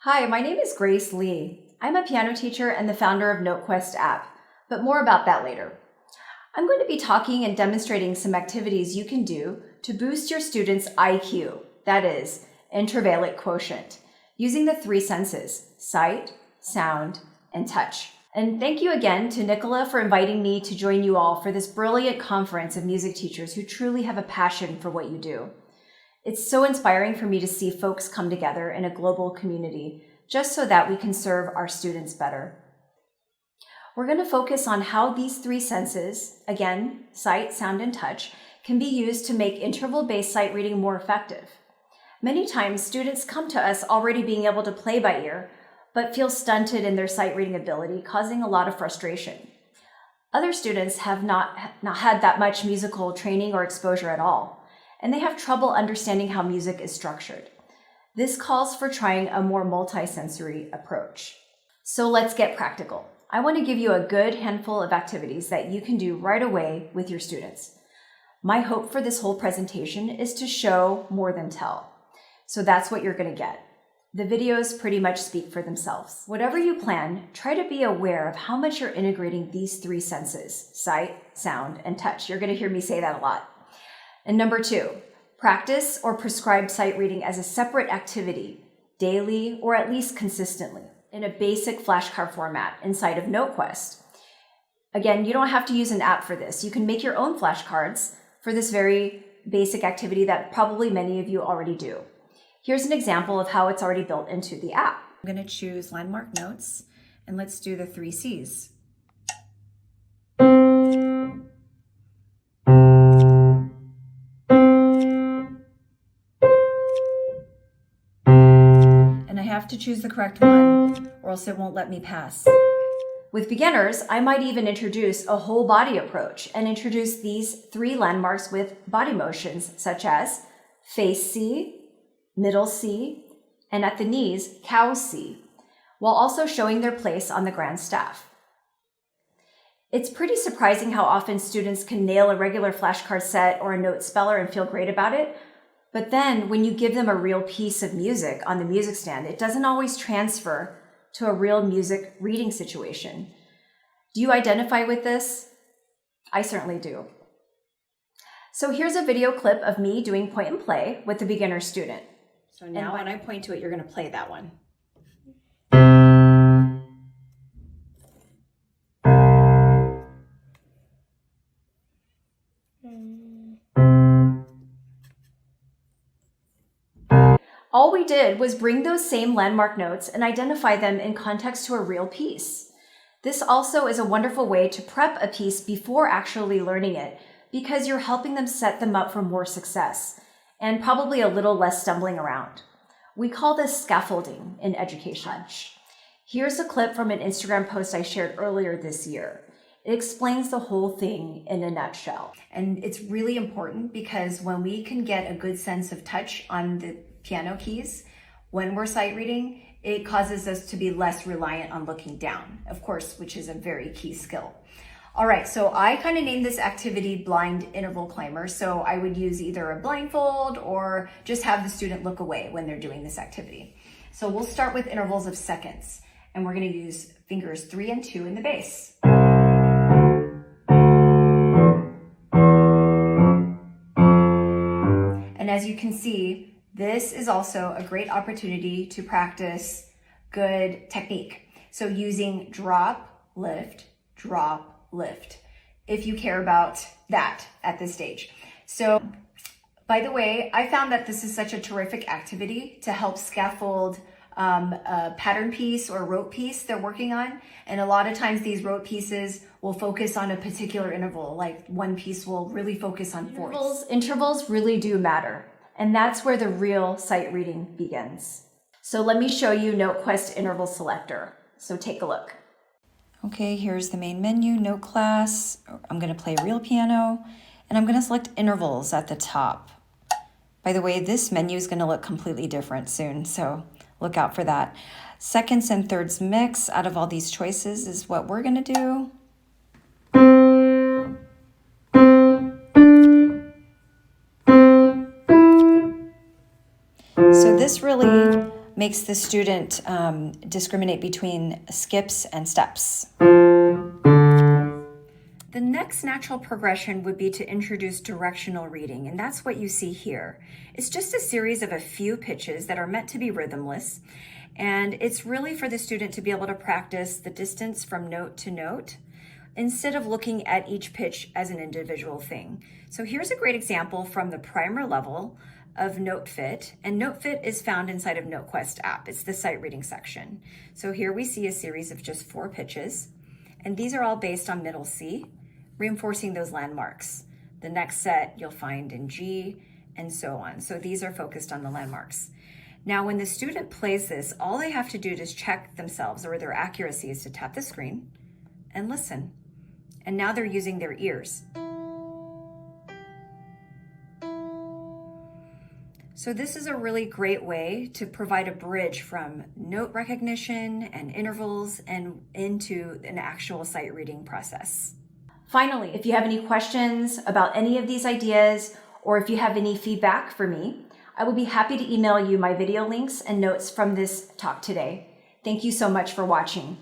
Hi, my name is Grace Lee. I'm a piano teacher and the founder of NoteQuest app, but more about that later. I'm going to be talking and demonstrating some activities you can do to boost your students' IQ, that is, Intervallic Quotient, using the three senses: sight, sound, and touch. And thank you again to Nicola for inviting me to join you all for this brilliant conference of music teachers who truly have a passion for what you do. It's so inspiring for me to see folks come together in a global community just so that we can serve our students better. We're going to focus on how these three senses, again, sight, sound, and touch, can be used to make interval-based sight reading more effective. Many times, students come to us already being able to play by ear, but feel stunted in their sight reading ability, causing a lot of frustration. Other students have not had that much musical training or exposure at all, and they have trouble understanding how music is structured. This calls for trying a more multisensory approach. So let's get practical. I want to give you a good handful of activities that you can do right away with your students. My hope for this whole presentation is to show more than tell. So that's what you're going to get. The videos pretty much speak for themselves. Whatever you plan, try to be aware of how much you're integrating these three senses: sight, sound, and touch. You're going to hear me say that a lot. And number 2, practice or prescribe sight reading as a separate activity, daily or at least consistently, in a basic flashcard format inside of NoteQuest. Again, you don't have to use an app for this. You can make your own flashcards for this very basic activity that probably many of you already do. Here's an example of how it's already built into the app. I'm going to choose landmark notes, and let's do the 3 C's. And I have to choose the correct one, or else it won't let me pass. With beginners, I might even introduce a whole body approach and introduce these 3 landmarks with body motions, such as face C, middle C, and at the knees, cow C, while also showing their place on the grand staff. It's pretty surprising how often students can nail a regular flashcard set or a note speller and feel great about it, but then when you give them a real piece of music on the music stand, it doesn't always transfer to a real music reading situation. Do you identify with this? I certainly do. So here's a video clip of me doing point and play with a beginner student. So now when I point to it, you're going to play that one. All we did was bring those same landmark notes and identify them in context to a real piece. This also is a wonderful way to prep a piece before actually learning it, because you're helping them set them up for more success and probably a little less stumbling around. We call this scaffolding in education. Here's a clip from an Instagram post I shared earlier this year. It explains the whole thing in a nutshell. And it's really important because when we can get a good sense of touch on the piano keys, when we're sight reading, it causes us to be less reliant on looking down, of course, which is a very key skill. All right, so I kind of named this activity blind interval climber. So I would use either a blindfold or just have the student look away when they're doing this activity. So we'll start with intervals of seconds, and we're going to use fingers 3 and 2 in the bass. And as you can see, this is also a great opportunity to practice good technique. So using drop, lift, if you care about that at this stage. So, by the way, I found that this is such a terrific activity to help scaffold a pattern piece or rote piece they're working on. And a lot of times these rote pieces will focus on a particular interval, like one piece will really focus on fourths. Intervals really do matter. And that's where the real sight reading begins. So let me show you NoteQuest Interval Selector. So take a look. Okay, here's the main menu, note class. I'm going to play real piano, and I'm going to select intervals at the top. By the way, this menu is going to look completely different soon, so look out for that. Seconds and thirds mix out of all these choices is what we're going to do. So this really makes the student discriminate between skips and steps. The next natural progression would be to introduce directional reading, and that's what you see here. It's just a series of a few pitches that are meant to be rhythmless, and it's really for the student to be able to practice the distance from note to note instead of looking at each pitch as an individual thing. So here's a great example from the primer level of NoteFit, and NoteFit is found inside of NoteQuest app. It's the sight reading section. So here we see a series of just 4 pitches, and these are all based on middle C, reinforcing those landmarks. The next set you'll find in G, and so on. So these are focused on the landmarks. Now, when the student plays this, all they have to do to check themselves or their accuracy is to tap the screen and listen. And now they're using their ears. So this is a really great way to provide a bridge from note recognition and intervals and into an actual sight reading process. Finally, if you have any questions about any of these ideas, or if you have any feedback for me, I will be happy to email you my video links and notes from this talk today. Thank you so much for watching.